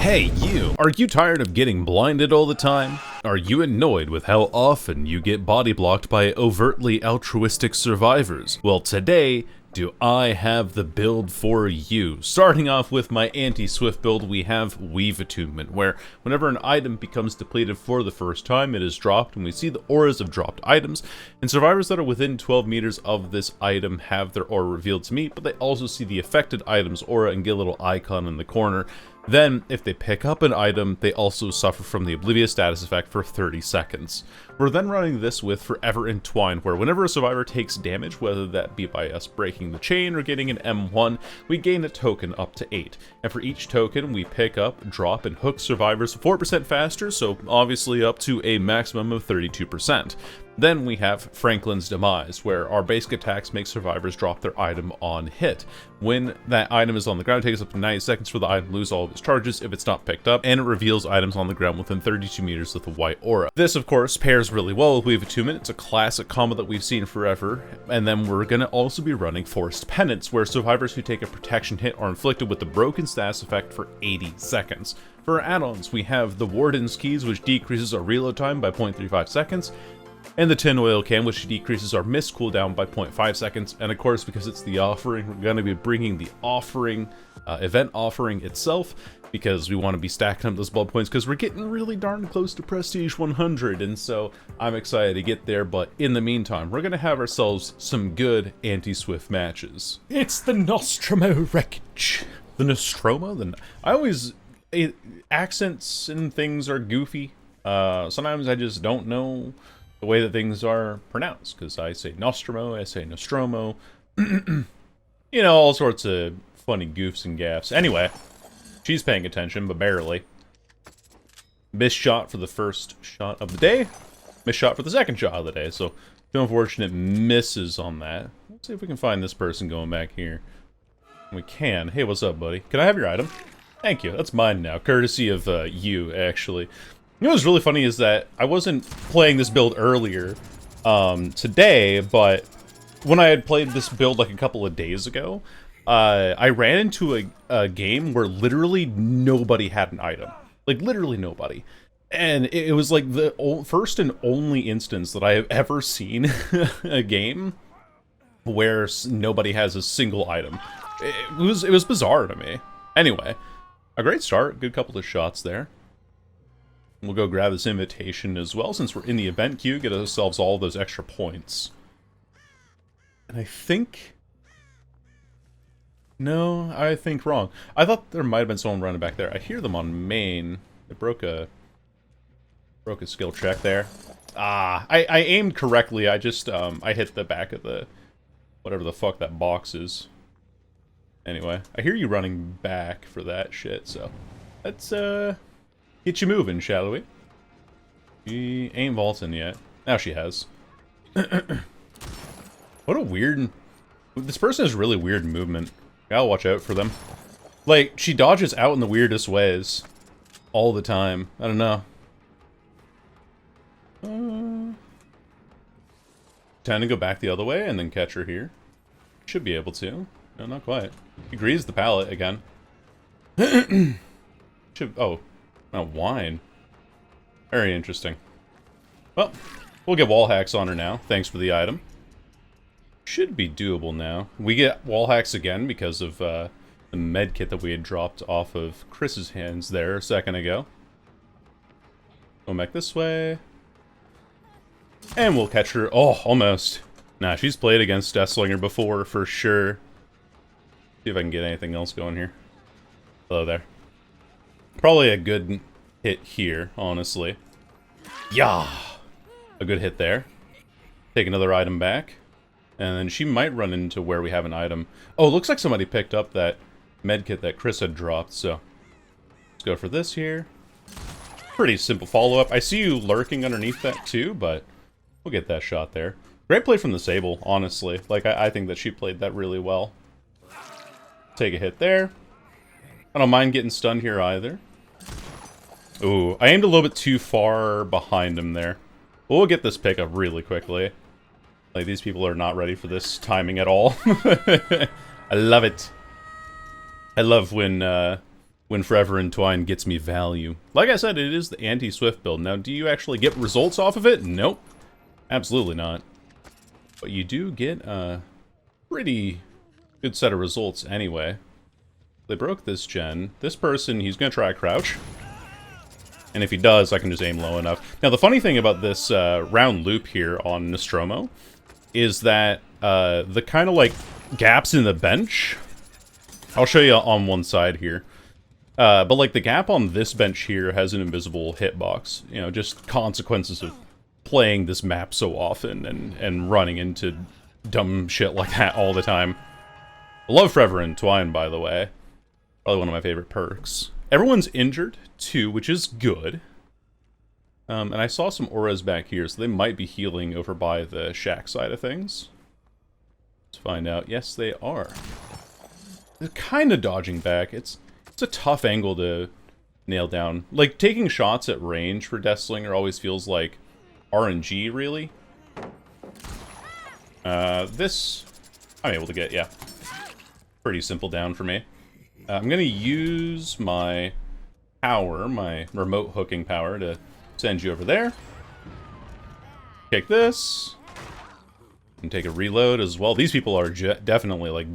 Hey you! Are you tired of getting blinded all the time? Are you annoyed with how often you get body blocked by overtly altruistic survivors? Well, today, do I have the build for you. Starting off with my Anti Swf Build, we have Weave Attunement, where whenever an item becomes depleted for the first time, it is dropped, and we see the auras of dropped items, and survivors that are within 12 meters of this item have their aura revealed to me, but they also see the affected item's aura and get a little icon in the corner. Then, if they pick up an item, they also suffer from the Oblivious status effect for 30 seconds. We're then running this with Forever Entwined, where whenever a survivor takes damage, whether that be by us breaking the chain or getting an M1, we gain a token up to 8. And for each token, we pick up, drop, and hook survivors 4% faster, so obviously up to a maximum of 32%. Then we have Franklin's Demise, where our basic attacks make survivors drop their item on hit. When that item is on the ground, it takes up to 90 seconds for the item to lose all of its charges if it's not picked up, and it reveals items on the ground within 32 meters with a white aura. This, of course, pairs really well with Weave Attunement. It's a classic combo that we've seen forever. And then we're going to also be running Forced Penance, where survivors who take a protection hit are inflicted with the broken status effect for 80 seconds. For add-ons, we have the Warden's Keys, which decreases our reload time by 0.35 seconds, and the Tin Oil Can, which decreases our miss cooldown by 0.5 seconds. And of course, because it's the offering, we're going to be bringing the offering, event offering itself, because we want to be stacking up those blood points, because we're getting really darn close to Prestige 100, and so I'm excited to get there. But in the meantime, we're going to have ourselves some good Anti-Swf matches. It's the Nostromo Wreckage. The Nostromo? Accents and things are goofy. Sometimes I just don't know the way that things are pronounced, because I say Nostromo, I say Nostromo, you know, all sorts of funny goofs and gaffs. Anyway, she's paying attention, but barely. Missed shot for the first shot of the day, missed shot for the second shot of the day, so two unfortunate misses on that. Let's see if we can find this person going back here. We can. Hey, what's up, buddy? Can I have your item? Thank you. That's mine now, courtesy of you, actually. You know what's really funny is that I wasn't playing this build earlier today, but when I had played this build like a couple of days ago, I ran into a game where literally nobody had an item. Like, literally nobody. And it was like the first and only instance that I have ever seen a game where nobody has a single item. It was bizarre to me. Anyway, a great start. Good couple of shots there. We'll go grab this invitation as well, since we're in the event queue, get ourselves all those extra points. And I think... No, I think wrong. I thought there might have been someone running back there. I hear them on main. They broke a skill check there. Ah, I aimed correctly. I just, I hit the back of the... whatever the fuck that box is. Anyway, I hear you running back for that shit, so... let's, get you moving, shall we? She ain't vaulting yet. Now she has. What a weird... This person has really weird movement. Gotta watch out for them. Like, she dodges out in the weirdest ways. All the time. I don't know. Tend to go back the other way and then catch her here. Should be able to. No, not quite. He greased the pallet again. Oh, wine. Very interesting. Well, we'll get wall hacks on her now. Thanks for the item. Should be doable now. We get wall hacks again because of the med kit that we had dropped off of Chris's hands there a second ago. Go back this way. And we'll catch her. Oh, almost. Nah, she's played against Deathslinger before, for sure. See if I can get anything else going here. Hello there. Probably a good hit here, honestly. Yeah! A good hit there. Take another item back. And then she might run into where we have an item. Oh, it looks like somebody picked up that medkit that Chris had dropped, so... let's go for this here. Pretty simple follow-up. I see you lurking underneath that too, but we'll get that shot there. Great play from the Sable, honestly. Like, I think that she played that really well. Take a hit there. I don't mind getting stunned here either. Ooh, I aimed a little bit too far behind him there. But we'll get this pickup really quickly. Like, these people are not ready for this timing at all. I love it. I love when when Forever Entwined gets me value. Like I said, it is the Anti Swf Build. Now, do you actually get results off of it? Nope. Absolutely not. But you do get a pretty good set of results anyway. They broke this gen. This person, he's going to try a crouch. And if he does, I can just aim low enough. Now, the funny thing about this round loop here on Nostromo is that the kind of, like, gaps in the bench... I'll show you on one side here. But, like, the gap on this bench here has an invisible hitbox. You know, just consequences of playing this map so often and running into dumb shit like that all the time. I love Forever Entwined, by the way. Probably one of my favorite perks. Everyone's injured, too, which is good. And I saw some auras back here, so they might be healing over by the shack side of things. Let's find out. Yes, they are. They're kind of dodging back. It's a tough angle to nail down. Like, taking shots at range for Deathslinger always feels like RNG, really. This, I'm able to get, yeah. Pretty simple down for me. I'm going to use my power, my remote hooking power, to send you over there. Kick this. And take a reload as well. These people are definitely, like,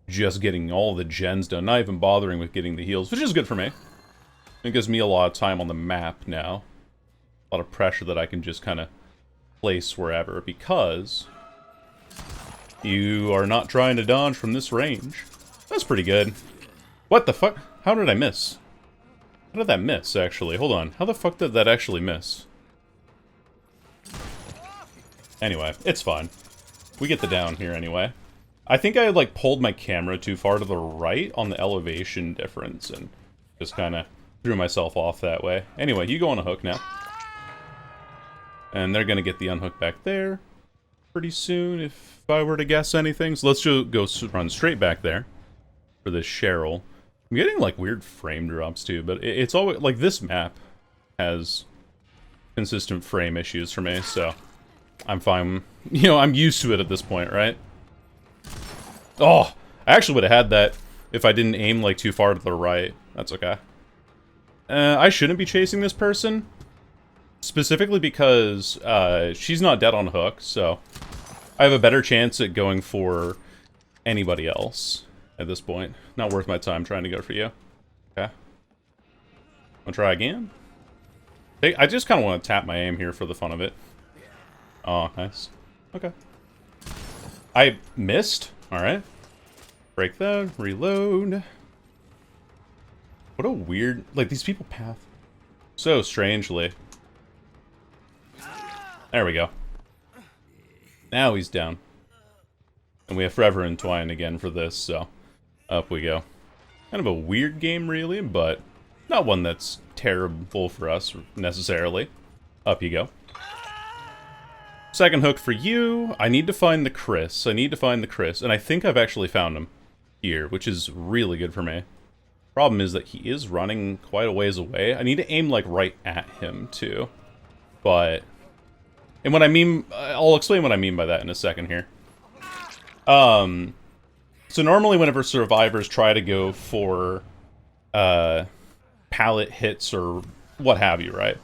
just getting all the gens done. Not even bothering with getting the heals, which is good for me. It gives me a lot of time on the map now. A lot of pressure that I can just kind of place wherever, because you are not trying to dodge from this range. That's pretty good. What the fuck? How did I miss? How did that miss, actually? Hold on. How the fuck did that actually miss? Anyway, it's fine. We get the down here anyway. I think I, like, pulled my camera too far to the right on the elevation difference and just kind of threw myself off that way. Anyway, you go on a hook now. And they're going to get the unhook back there pretty soon, if I were to guess anything. So let's just go run straight back there for this Cheryl. I'm getting, like, weird frame drops, too, but it's always, like, this map has consistent frame issues for me, so I'm fine. You know, I'm used to it at this point, right? Oh, I actually would have had that if I didn't aim, like, too far to the right. That's okay. I shouldn't be chasing this person, specifically because she's not dead on hook, so I have a better chance at going for anybody else at this point. Not worth my time trying to go for you. Okay. Wanna try again? Hey, I just kind of want to tap my aim here for the fun of it. Oh, nice. Okay. I missed. Alright. Break that. Reload. What a weird... Like, these people path so strangely. There we go. Now he's down. And we have Forever Entwined again for this, so up we go. Kind of a weird game, really, but not one that's terrible for us, necessarily. Up you go. Second hook for you. I need to find the Chris. And I think I've actually found him here, which is really good for me. Problem is that he is running quite a ways away. I need to aim, like, right at him, too. But... And what I mean... I'll explain what I mean by that in a second here. So normally whenever survivors try to go for, pallet hits or what have you, right?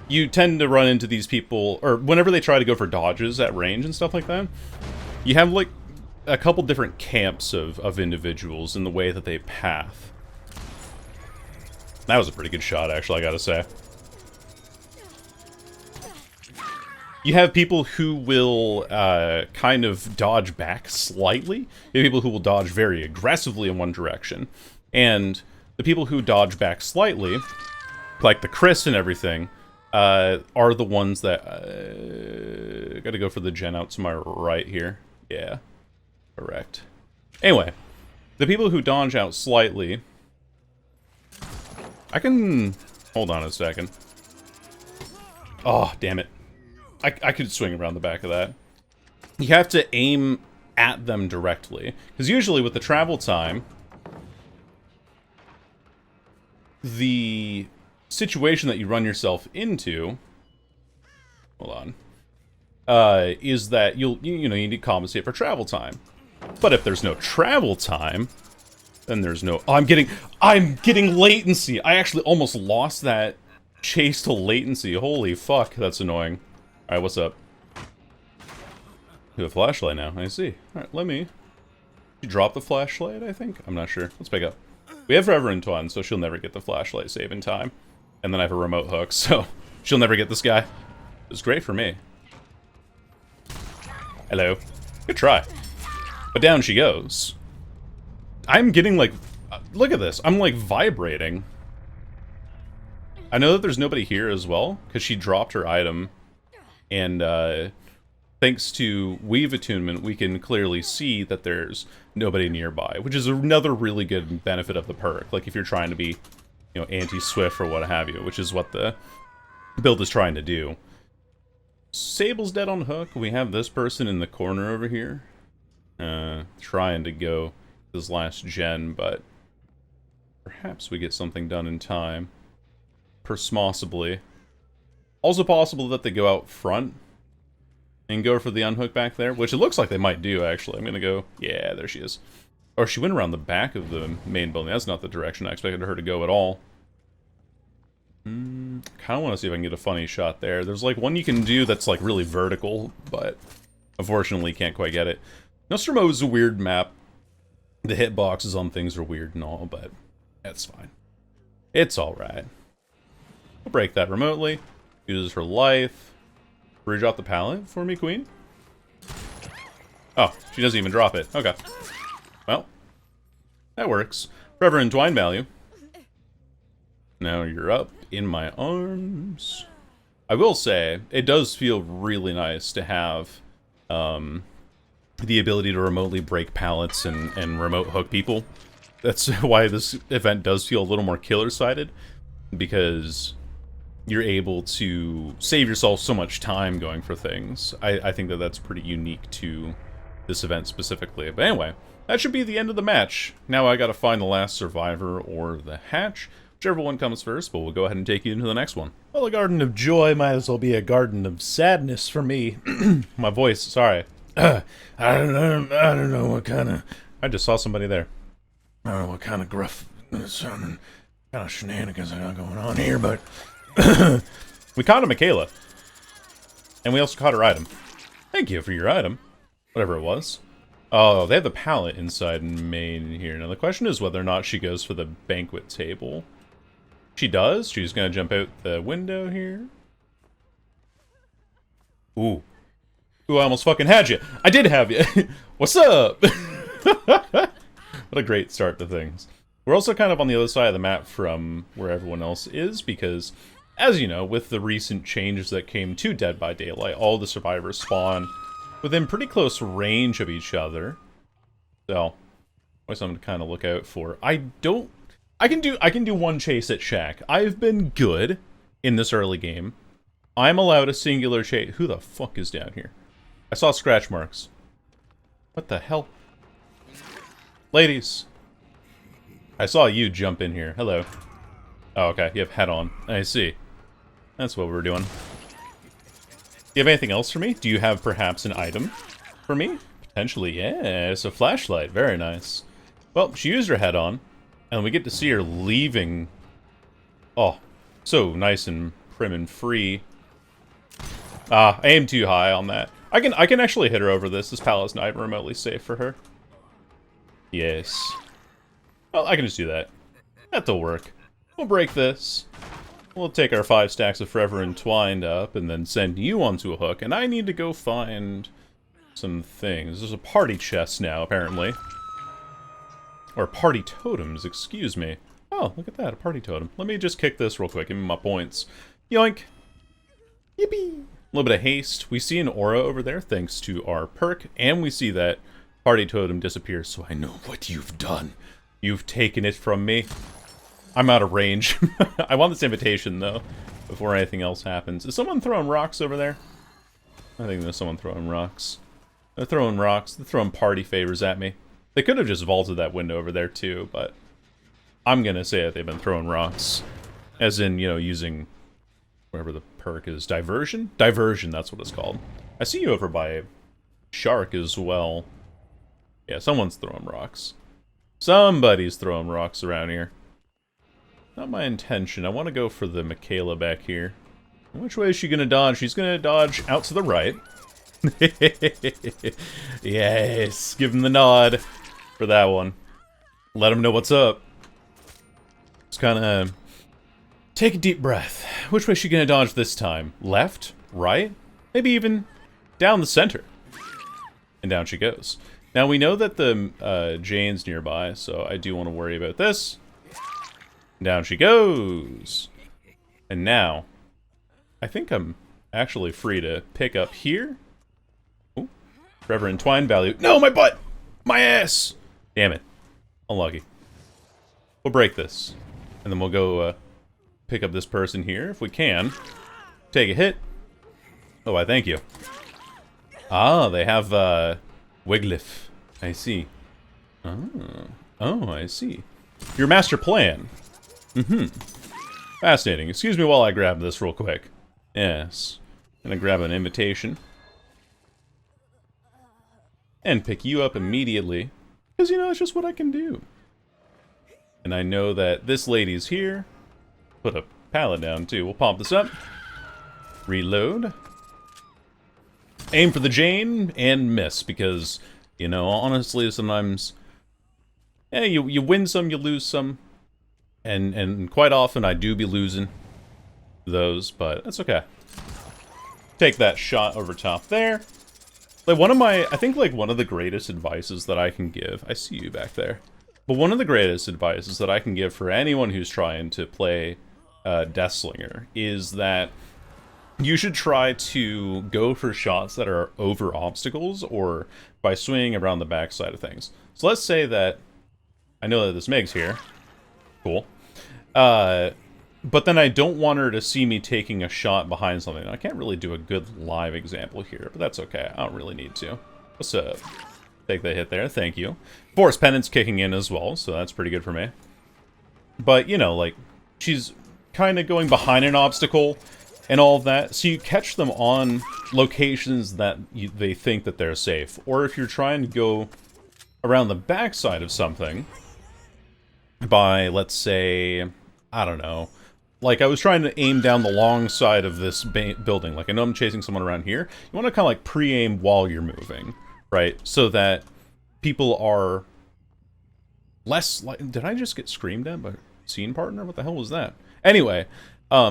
You tend to run into these people, or whenever they try to go for dodges at range and stuff like that, you have, like, a couple different camps of individuals in the way that they path. That was a pretty good shot, actually, I gotta say. You have people who will kind of dodge back slightly. You have people who will dodge very aggressively in one direction. And the people who dodge back slightly, like the Chris and everything, are the ones that... gotta go for the gen out to my right here. Yeah, correct. Anyway, the people who dodge out slightly... I can... Hold on a second. Oh, damn it. I could swing around the back of that. You have to aim at them directly. Because usually with the travel time, the situation that you run yourself into... Hold on. Is that you know, you need to compensate for travel time. But if there's no travel time, Then there's no... Oh, I'm getting latency! I actually almost lost that chase to latency. Holy fuck, that's annoying. Alright, what's up? You have a flashlight now, I see. Alright, let me... You drop the flashlight, I think? I'm not sure. Let's pick up. We have Forever Entwined, so she'll never get the flashlight save in time. And then I have a remote hook, so she'll never get this guy. It's great for me. Hello. Good try. But down she goes. I'm getting, like... Look at this. I'm, like, vibrating. I know that there's nobody here as well, because she dropped her item. And, thanks to Weave Attunement, we can clearly see that there's nobody nearby, which is another really good benefit of the perk. Like, if you're trying to be, you know, Anti Swf or what have you, which is what the build is trying to do. Sable's dead on hook. We have this person in the corner over here. Trying to go this last gen, but perhaps we get something done in time. Persmosibly. Also possible that they go out front and go for the unhook back there, which it looks like they might do, actually. I'm gonna go... Yeah, there she is. Or she went around the back of the main building. That's not the direction I expected her to go at all. Kind of want to see if I can get a funny shot there. There's, like, one you can do that's, like, really vertical, but unfortunately can't quite get it. Nostromo is a weird map. The hitboxes on things are weird and all, but that's fine. It's alright. We'll break that remotely. Uses her life. Redrop the pallet for me, queen? Oh, she doesn't even drop it. Okay. Well, that works. Forever Entwined value. Now you're up in my arms. I will say, it does feel really nice to have the ability to remotely break pallets and remote hook people. That's why this event does feel a little more killer-sided, because you're able to save yourself so much time going for things. I think that that's pretty unique to this event specifically. But anyway, that should be the end of the match. Now I gotta find the last survivor or the hatch. Whichever one comes first, but we'll go ahead and take you into the next one. Well, a garden of joy might as well be a garden of sadness for me. My voice, sorry. I don't know what kind of... I just saw somebody there. I don't know what kind of gruff sounding kind of shenanigans I got going on here, but... We caught a Michaela. And we also caught her item. Thank you for your item. Whatever it was. Oh, they have the pallet inside main here. Now the question is whether or not she goes for the banquet table. She does. She's gonna jump out the window here. Ooh. Ooh, I almost fucking had you. I did have you. What's up? What a great start to things. We're also kind of on the other side of the map from where everyone else is, because, as you know, with the recent changes that came to Dead by Daylight, all the survivors spawn within pretty close range of each other. So, always something to kind of look out for. I can do one chase at Shack. I've been good in this early game. I'm allowed a singular chase. Who the fuck is down here? I saw scratch marks. What the hell? Ladies. I saw you jump in here. Hello. Oh, okay. You have head on. I see. That's what we're doing. Do you have anything else for me? Do you have perhaps an item for me? Potentially, yes. A flashlight. Very nice. Well, she used her head on, and we get to see her leaving. Oh, so nice and prim and free. I aim too high on that. I can actually hit her over this. This pallet's not even remotely safe for her. Yes. Well, I can just do that. That'll work. We'll break this. We'll take our 5 stacks of Forever Entwined up and then send you onto a hook. And I need to go find some things. There's a party chest now, apparently. Or party totems, excuse me. Oh, look at that, a party totem. Let me just kick this real quick, give me my points. Yoink! Yippee! A little bit of haste. We see an aura over there, thanks to our perk. And we see that party totem disappears, so I know what you've done. You've taken it from me. I'm out of range. I want this invitation, though, before anything else happens. Is someone throwing rocks over there? I think there's someone throwing rocks. They're throwing rocks. They're throwing party favors at me. They could have just vaulted that window over there, too, but I'm gonna say that they've been throwing rocks. As in, you know, using whatever the perk is. Diversion? Diversion, that's what it's called. I see you over by Shark as well. Yeah, someone's throwing rocks. Somebody's throwing rocks around here. Not my intention. I want to go for the Michaela back here. Which way is she gonna dodge? She's gonna dodge out to the right. Yes, give him the nod for that one. Let him know what's up. Just kind of take a deep breath. Which way is she gonna dodge this time? Left? Right? Maybe even down the center. And down she goes. Now we know that the Jane's nearby, so I do want to worry about this. Down she goes. And now, I think I'm actually free to pick up here. Ooh, Forever Entwined value. No, my butt! My ass! Damn it. Unlucky. We'll break this. And then we'll go pick up this person here, if we can. Take a hit. Oh, I thank you. Ah, they have Wiglif. I see. Oh, I see. Your master plan. Fascinating. Excuse me while I grab this real quick. Yes. Gonna grab an invitation. And pick you up immediately. Because, you know, it's just what I can do. And I know that this lady's here. Put a pallet down, too. We'll pop this up. Reload. Aim for the Jane and miss. Because, you know, honestly, sometimes... yeah, you win some, you lose some. And quite often I do be losing those, but that's okay. Take that shot over top there. Like I think like one of the greatest advices that I can give, I see you back there. But one of the greatest advices that I can give for anyone who's trying to play Deathslinger is that you should try to go for shots that are over obstacles or by swinging around the backside of things. So let's say that, I know that this Meg's here. Cool. But then I don't want her to see me taking a shot behind something. I can't really do a good live example here, but that's okay. I don't really need to. What's up? Take the hit there. Thank you. Force Penance kicking in as well, so that's pretty good for me. But, you know, like, she's kind of going behind an obstacle and all of that. So you catch them on locations that they think that they're safe. Or if you're trying to go around the backside of something by, let's say, I don't know, like I was trying to aim down the long side of this building. Like I know I'm chasing someone around here. You want to kind of like pre-aim while you're moving, right? So that people are less like... Did I just get screamed at by scene partner? What the hell was that? Anyway,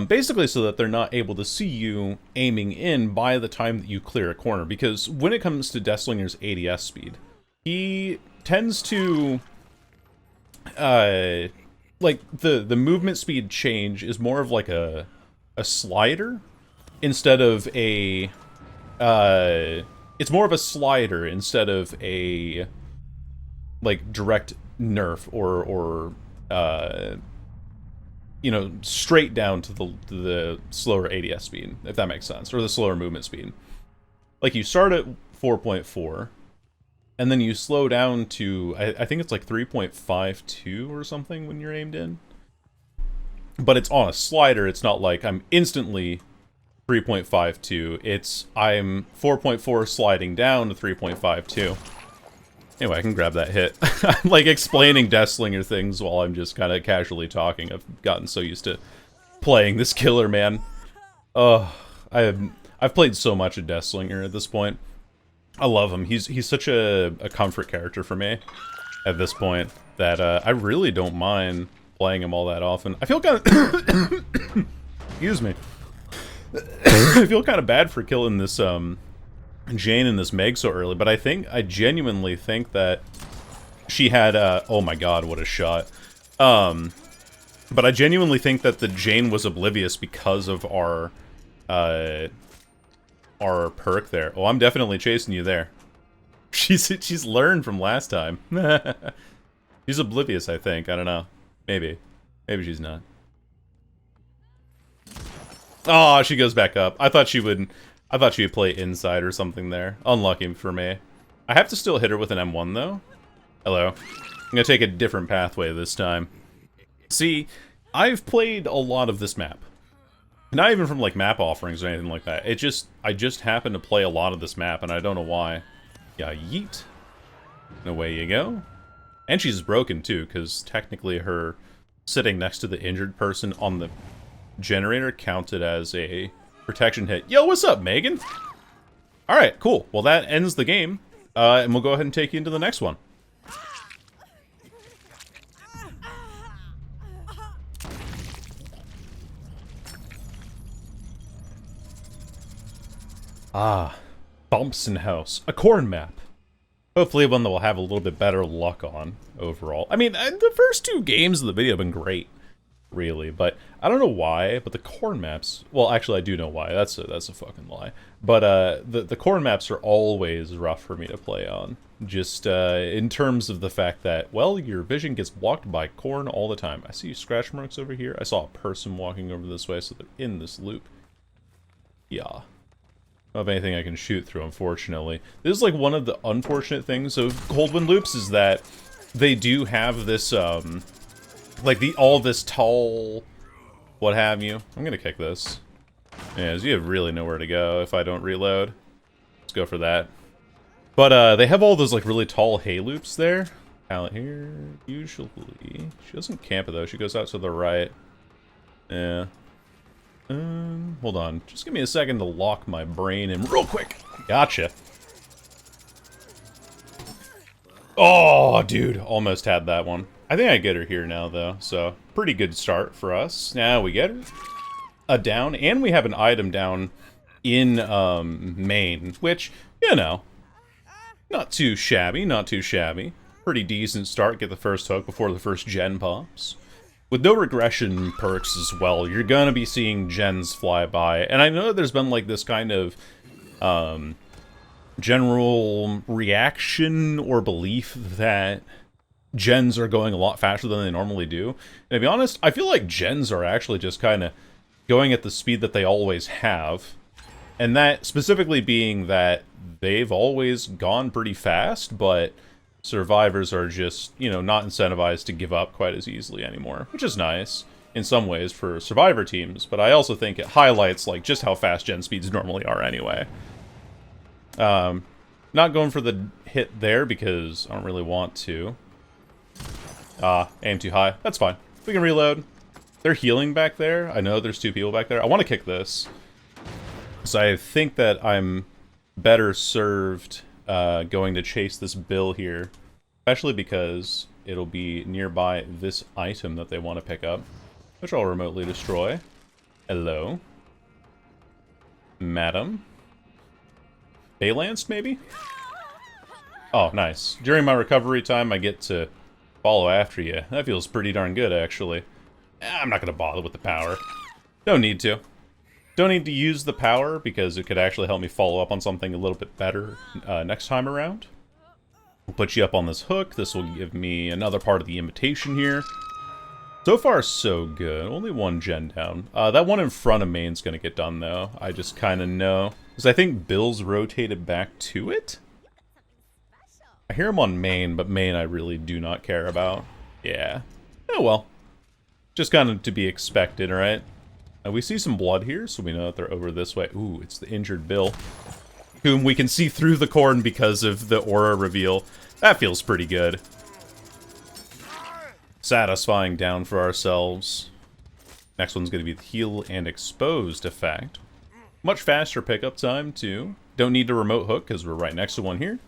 basically so that they're not able to see you aiming in by the time that you clear a corner. Because when it comes to Deathslinger's ADS speed, he tends to... like, the movement speed change is more of like a slider instead of a... it's more of a slider instead of a, like, direct nerf or you know, straight down to the slower ADS speed, if that makes sense, or the slower movement speed. Like, you start at 4.4, and then you slow down to, I think it's like 3.52 or something when you're aimed in. But it's on a slider, it's not like I'm instantly 3.52, it's I'm 4.4 sliding down to 3.52. Anyway, I can grab that hit. I'm like explaining Deathslinger things while I'm just kind of casually talking. I've gotten so used to playing this killer, man. Oh, I've played so much of Deathslinger at this point. I love him. He's such a comfort character for me at this point that I really don't mind playing him all that often. I feel kind of... Excuse me. I feel kind of bad for killing this Jane and this Meg so early, but I genuinely think that she had oh my god, what a shot. But I genuinely think that the Jane was oblivious because of our perk there. Oh, I'm definitely chasing you there. She's learned from last time. She's oblivious, I think. I don't know. Maybe. Maybe she's not. Oh, she goes back up. I thought she would play inside or something there. Unlucky for me. I have to still hit her with an M1 though. Hello. I'm gonna take a different pathway this time. See, I've played a lot of this map. Not even from like map offerings or anything like that. I just happen to play a lot of this map and I don't know why. Yeah, yeet. And away you go. And she's broken too, because technically her sitting next to the injured person on the generator counted as a protection hit. Yo, what's up, Megan? Alright, cool. Well, that ends the game. And we'll go ahead and take you into the next one. Ah, Thompson House. A corn map. Hopefully one that we'll have a little bit better luck on overall. I mean, the first 2 games of the video have been great, really, but I don't know why, but the corn maps... Well, actually, I do know why. That's a fucking lie. But the corn maps are always rough for me to play on. Just in terms of the fact that, well, your vision gets blocked by corn all the time. I see scratch marks over here. I saw a person walking over this way, so they're in this loop. Yeah. I don't have anything I can shoot through, unfortunately. This is like one of the unfortunate things of Coldwind loops is that they do have this, like all this tall, what have you. I'm gonna kick this. Yeah, you have really nowhere to go if I don't reload. Let's go for that. But they have all those like really tall hay loops there. Out here, usually. She doesn't camp it though, she goes out to the right. Yeah. Hold on. Just give me a second to lock my brain in real quick. Gotcha. Oh, dude. Almost had that one. I think I get her here now, though. So, pretty good start for us. Now we get her. A down. And we have an item down in, main. Which, you know, not too shabby. Not too shabby. Pretty decent start. Get the first hook before the first gen pops. With no regression perks as well, you're gonna be seeing gens fly by. And I know there's been like this kind of general reaction or belief that gens are going a lot faster than they normally do. And to be honest, I feel like gens are actually just kind of going at the speed that they always have. And that specifically being that they've always gone pretty fast, but survivors are just, you know, not incentivized to give up quite as easily anymore, which is nice in some ways for survivor teams, but I also think it highlights like just how fast gen speeds normally are anyway. Not going for the hit there because I don't really want to. Aim too high. That's fine. We can reload. They're healing back there. I know there's 2 people back there. I want to kick this. So I think that I'm better served going to chase this bill here, especially because it'll be nearby this item that they want to pick up, which I'll remotely destroy. Hello. Madam. Baylanced, maybe? Oh, nice. During my recovery time, I get to follow after you. That feels pretty darn good, actually. I'm not going to bother with the power. Don't need to. Don't need to use the power because it could actually help me follow up on something a little bit better next time around. We'll put you up on this hook. This will give me another part of the invitation here. So far, so good. Only 1 gen down. That one in front of main's going to get done, though. I just kind of know. Because I think Bill's rotated back to it? I hear him on main, but main I really do not care about. Yeah. Oh, well. Just kind of to be expected, right? We see some blood here, so we know that they're over this way. Ooh, it's the injured Bill, whom we can see through the corn because of the aura reveal. That feels pretty good. Satisfying down for ourselves. Next one's going to be the heal and exposed effect. Much faster pickup time, too. Don't need to remote hook, because we're right next to one here.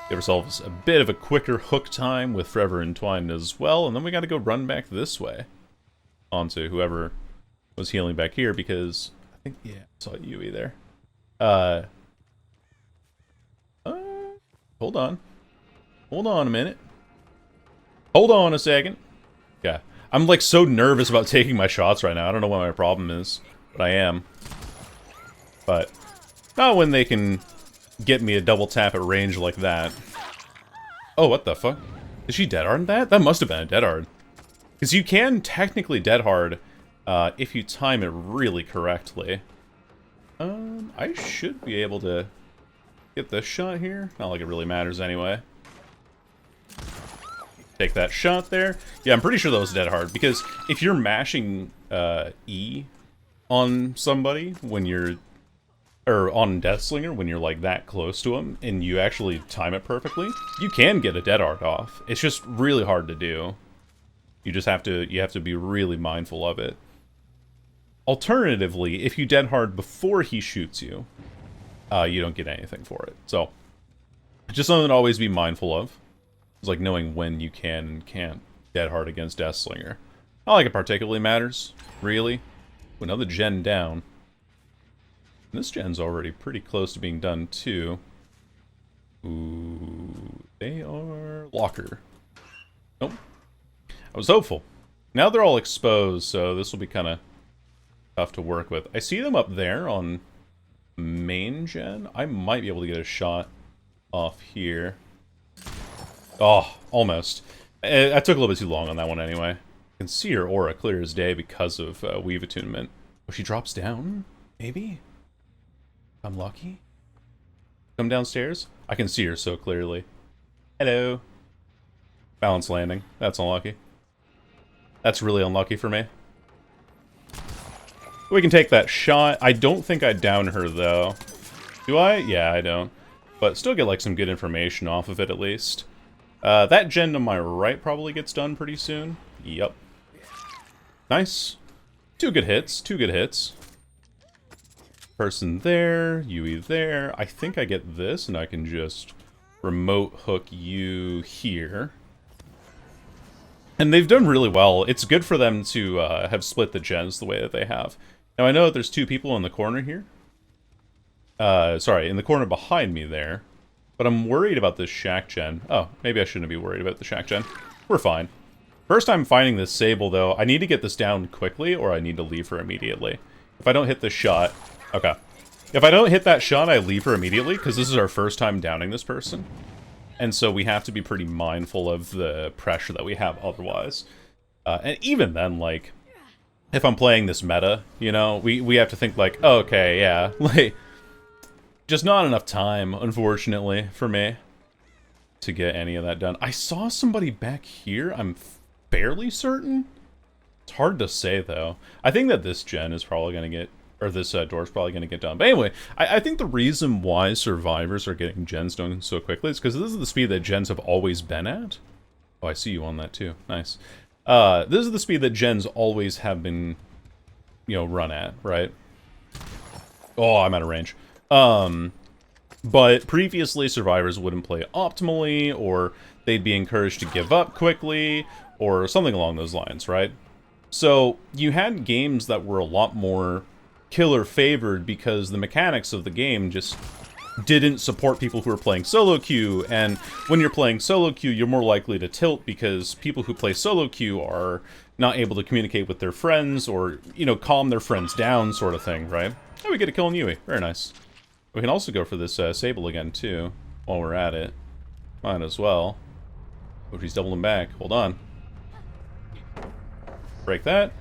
Give ourselves a bit of a quicker hook time with Forever Entwined as well, and then we got to go run back this way. Onto whoever was healing back here, because I think, yeah, I saw Yui there. Hold on. Hold on a minute. Hold on a second. Yeah. I'm like so nervous about taking my shots right now. I don't know what my problem is, but I am. But not when they can get me a double tap at range like that. Oh, what the fuck? Is she dead hard that? That must have been a dead hard. Because you can technically dead hard if you time it really correctly. I should be able to get this shot here. Not like it really matters anyway. Take that shot there. Yeah, I'm pretty sure that was dead hard, because if you're mashing E on somebody when you're or on Deathslinger, when you're like that close to him and you actually time it perfectly, you can get a dead hard off. It's just really hard to do. You just have to be really mindful of it. Alternatively, if you dead hard before he shoots you, you don't get anything for it. So, just something to always be mindful of. It's like knowing when you can and can't dead hard against Deathslinger. Not like it particularly matters, really. Another gen down. And this gen's already pretty close to being done, too. Ooh, they are locker. Nope. I was hopeful. Now they're all exposed, so this will be kind of tough to work with. I see them up there on main gen. I might be able to get a shot off here. Oh, almost. I took a little bit too long on that one anyway. I can see her aura clear as day because of Weave Attunement. Oh, she drops down? Maybe? I'm lucky? Come downstairs? I can see her so clearly. Hello. Balance landing. That's unlucky. That's really unlucky for me. We can take that shot. I don't think I down her, though. Do I? Yeah, I don't. But still get, like, some good information off of it, at least. That gen to my right probably gets done pretty soon. Yep. Nice. Two good hits. Two good hits. Person there. Yui there. I think I get this, and I can just remote hook you here. And they've done really well. It's good for them to have split the gens the way that they have. Now, I know that there's two people in the corner here. Sorry, in the corner behind me there. But I'm worried about this shack gen. Oh, maybe I shouldn't be worried about the shack gen. We're fine. First time finding this Sable, though, I need to get this down quickly, or I need to leave her immediately. If I don't hit this shot... Okay. If I don't hit that shot, I leave her immediately, because this is our first time downing this person. And so we have to be pretty mindful of the pressure that we have otherwise. And even then, like, if I'm playing this meta, you know, we have to think, like, oh, okay, yeah, like... Just not enough time, unfortunately, for me to get any of that done. I saw somebody back here, I'm fairly certain. It's hard to say, though. I think that this gen is probably going to get, or this door's probably going to get done. But anyway, I think the reason why survivors are getting gens done so quickly is because this is the speed that gens have always been at. Oh, I see you on that, too. Nice. This is the speed that gens always have been, you know, run at, right? Oh, I'm out of range. But previously survivors wouldn't play optimally, or they'd be encouraged to give up quickly, or something along those lines, right? So you had games that were a lot more killer favored because the mechanics of the game just didn't support people who were playing solo queue, and when you're playing solo queue, you're more likely to tilt because people who play solo queue are not able to communicate with their friends, or, you know, calm their friends down sort of thing, right? Oh, we get a kill on Yui. Very nice. We can also go for this Sable again, too, while we're at it. Might as well. Oh, she's doubling back. Hold on. Break that.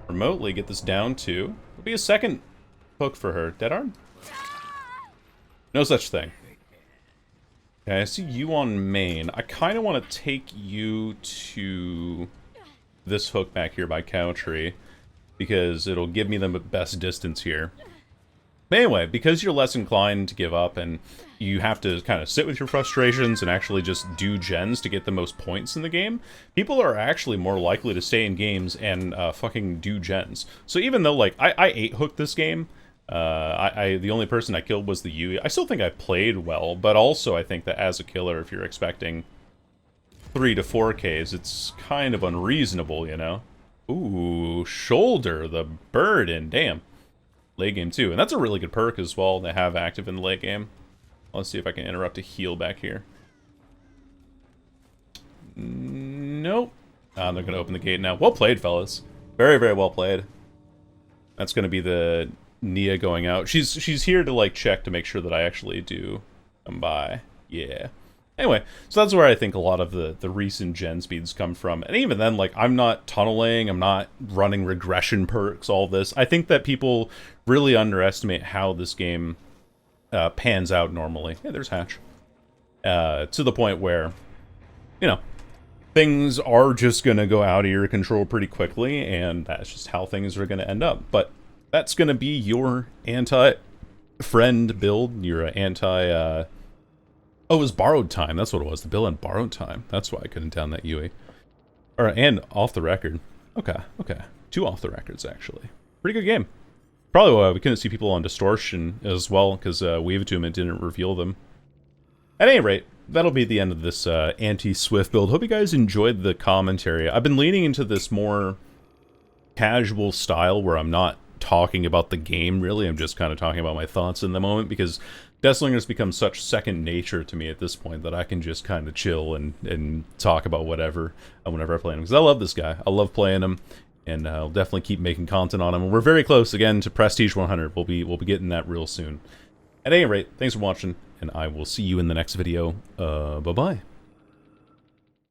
Remotely get this down, too. It'll be a second hook for her. Dead arm? No such thing. Okay, I see you on main. I kind of want to take you to this hook back here by Cow Tree, because it'll give me the best distance here. But anyway, because you're less inclined to give up and you have to kind of sit with your frustrations and actually just do gens to get the most points in the game, people are actually more likely to stay in games and fucking do gens. So even though, like, I 8-hooked this game, the only person I killed was the Yui. I still think I played well, but also I think that as a killer, if you're expecting 3 to 4Ks, it's kind of unreasonable, you know? Ooh, Shoulder, the burden, damn. Late game too, and that's a really good perk as well to have active in the late game. Let's see if I can interrupt a heal back here. Nope. They're gonna open the gate now. Well played, fellas. Very, very well played. That's gonna be the Nia going out. She's here to, like, check to make sure that I actually do come by. Yeah. Anyway, so that's where I think a lot of the recent gen speeds come from. And even then, like, I'm not tunneling, I'm not running regression perks, all this. I think that people really underestimate how this game pans out normally. Yeah, there's Hatch. To the point where, you know, things are just going to go out of your control pretty quickly, and that's just how things are going to end up. But that's going to be your Anti friend build, your anti, oh, it was borrowed time, that's what it was, the build on borrowed time. That's why I couldn't down that UE. Or, and off the record. Okay, okay. 2 off the records, actually. Pretty good game. Probably why we couldn't see people on Distortion as well, because Wave Attunement didn't reveal them. At any rate, that'll be the end of this Anti Swf Build. Hope you guys enjoyed the commentary. I've been leaning into this more casual style where I'm not talking about the game, really. I'm just kind of talking about my thoughts in the moment, because Deathslinger has become such second nature to me at this point that I can just kind of chill and talk about whatever whenever I play him. Because I love this guy. I love playing him, and I'll definitely keep making content on him. And we're very close, again, to Prestige 100. We'll be getting that real soon. At any rate, thanks for watching, and I will see you in the next video. Bye-bye.